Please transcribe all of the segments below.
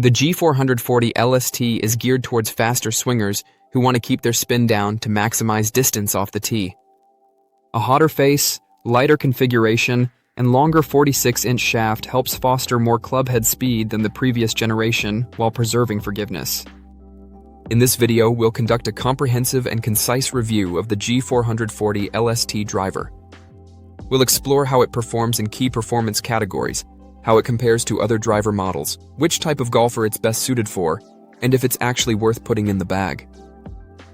The G440 LST is geared towards faster swingers who want to keep their spin down to maximize distance off the tee. A hotter face, lighter configuration, and longer 46-inch shaft helps foster more clubhead speed than the previous generation while preserving forgiveness. In this video, we'll conduct a comprehensive and concise review of the G440 LST driver. We'll explore how it performs in key performance categories, how it compares to other driver models, which type of golfer it's best suited for, and if it's actually worth putting in the bag.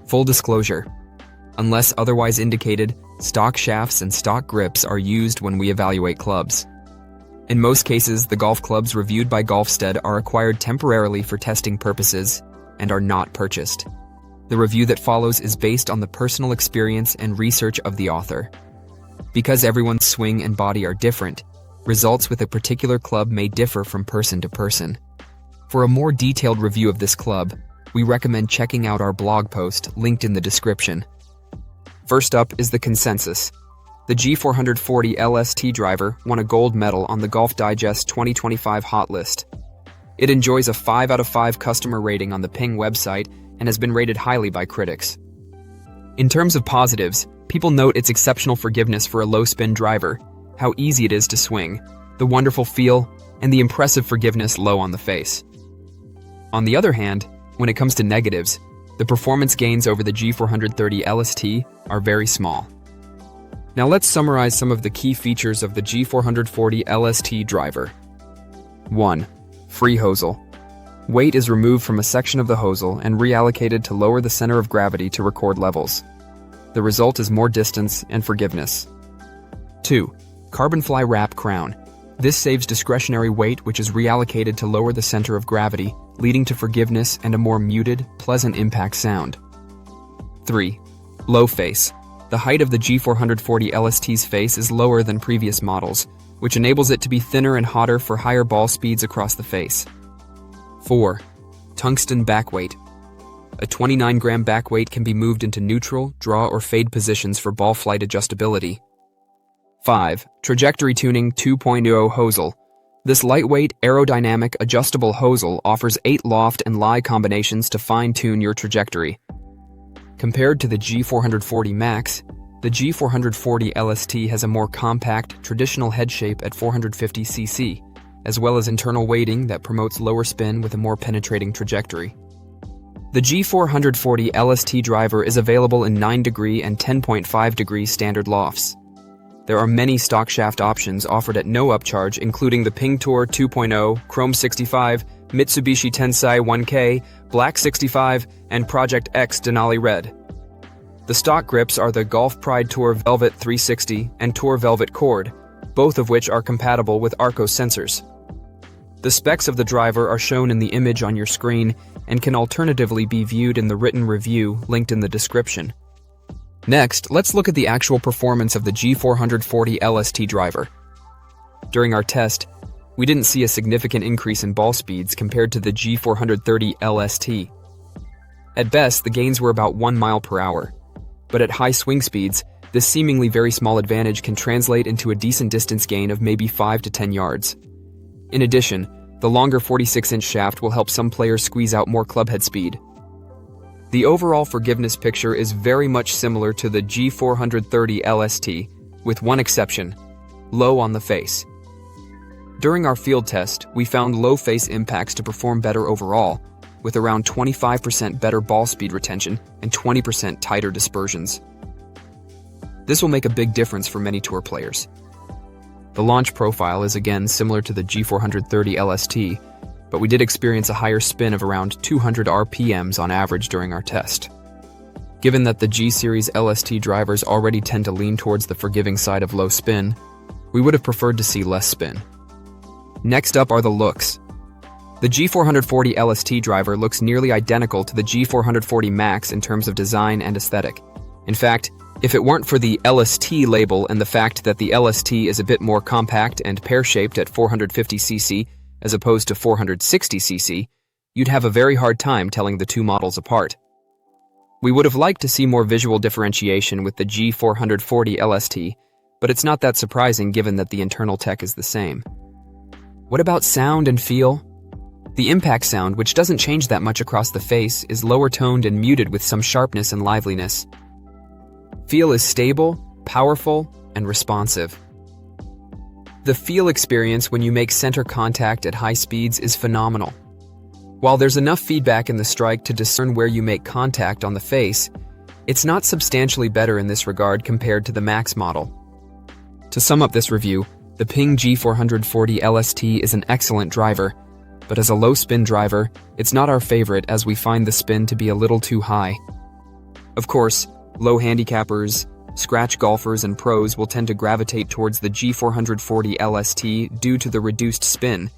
Full disclosure: unless otherwise indicated, stock shafts and stock grips are used when we evaluate clubs. In most cases, the golf clubs reviewed by Golfstead are acquired temporarily for testing purposes and are not purchased. The review that follows is based on the personal experience and research of the author. Because everyone's swing and body are different, results with a particular club may differ from person to person. For a more detailed review of this club, we recommend checking out our blog post linked in the description. First up is the consensus. The G440 LST driver won a gold medal on the Golf Digest 2025 Hot List. It enjoys a 5 out of 5 customer rating on the PING website and has been rated highly by critics. In terms of positives, people note its exceptional forgiveness for a low-spin driver, how easy it is to swing, the wonderful feel, and the impressive forgiveness low on the face. On the other hand, when it comes to negatives, the performance gains over the G430 LST are very small. Now let's summarize some of the key features of the G440 LST driver. 1. Free hosel. Weight is removed from a section of the hosel and reallocated to lower the center of gravity to record levels. The result is more distance and forgiveness. 2. Carbon fly wrap crown. This saves discretionary weight, which is reallocated to lower the center of gravity, leading to forgiveness and a more muted, pleasant impact sound. 3. Low face. The height of the G440 LST's face is lower than previous models, which enables it to be thinner and hotter for higher ball speeds across the face. 4. Tungsten backweight. A 29-gram backweight can be moved into neutral, draw, or fade positions for ball flight adjustability. 5. Trajectory tuning 2.0 hosel. This lightweight, aerodynamic, adjustable hosel offers 8 loft and lie combinations to fine-tune your trajectory. Compared to the G440 Max, the G440 LST has a more compact, traditional head shape at 450cc, as well as internal weighting that promotes lower spin with a more penetrating trajectory. The G440 LST driver is available in 9° and 10.5° standard lofts. There are many stock shaft options offered at no upcharge, including the Ping Tour 2.0, Chrome 65, Mitsubishi Tensai 1K, Black 65, and Project X Denali Red. The stock grips are the Golf Pride Tour Velvet 360 and Tour Velvet Cord, both of which are compatible with Arcos sensors. The specs of the driver are shown in the image on your screen and can alternatively be viewed in the written review linked in the description. Next, let's look at the actual performance of the G440 LST driver. During our test, we didn't see a significant increase in ball speeds compared to the G430 LST. At best, the gains were about 1 mile per hour. But at high swing speeds, this seemingly very small advantage can translate into a decent distance gain of maybe 5 to 10 yards. In addition, the longer 46-inch shaft will help some players squeeze out more clubhead speed. The overall forgiveness picture is very much similar to the G430 LST, with one exception: low on the face. During our field test, we found low face impacts to perform better overall, with around 25% better ball speed retention and 20% tighter dispersions. This will make a big difference for many tour players. The launch profile is again similar to the G430 LST, but we did experience a higher spin of around 200 RPMs on average during our test. Given that the G-Series LST drivers already tend to lean towards the forgiving side of low spin, we would have preferred to see less spin. Next up are the looks. The G440 LST driver looks nearly identical to the G440 Max in terms of design and aesthetic. In fact, if it weren't for the LST label and the fact that the LST is a bit more compact and pear-shaped at 450cc as opposed to 460cc, you'd have a very hard time telling the two models apart. We would have liked to see more visual differentiation with the G440 LST, but it's not that surprising given that the internal tech is the same. What about sound and feel? The impact sound, which doesn't change that much across the face, is lower toned and muted with some sharpness and liveliness. Feel is stable, powerful, and responsive. The feel experience when you make center contact at high speeds is phenomenal. While there's enough feedback in the strike to discern where you make contact on the face, it's not substantially better in this regard compared to the Max model. To sum up this review, the PING G440 LST is an excellent driver, but as a low-spin driver, it's not our favorite as we find the spin to be a little too high. Of course, low handicappers, scratch golfers, and pros will tend to gravitate towards the G440 LST due to the reduced spin,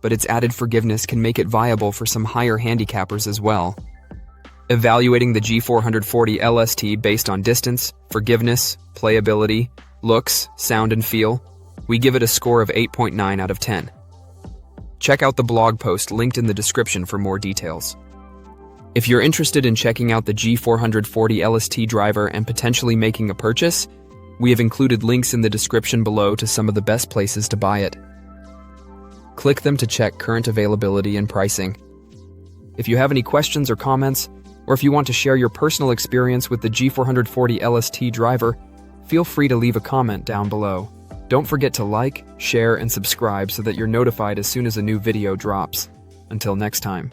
but its added forgiveness can make it viable for some higher handicappers as well. Evaluating the G440 LST based on distance, forgiveness, playability, looks, sound, and feel, we give it a score of 8.9 out of 10. Check out the blog post linked in the description for more details. If you're interested in checking out the G440 LST driver and potentially making a purchase, we have included links in the description below to some of the best places to buy it. Click them to check current availability and pricing. If you have any questions or comments, or if you want to share your personal experience with the G440 LST driver, feel free to leave a comment down below. Don't forget to like, share, and subscribe so that you're notified as soon as a new video drops. Until next time.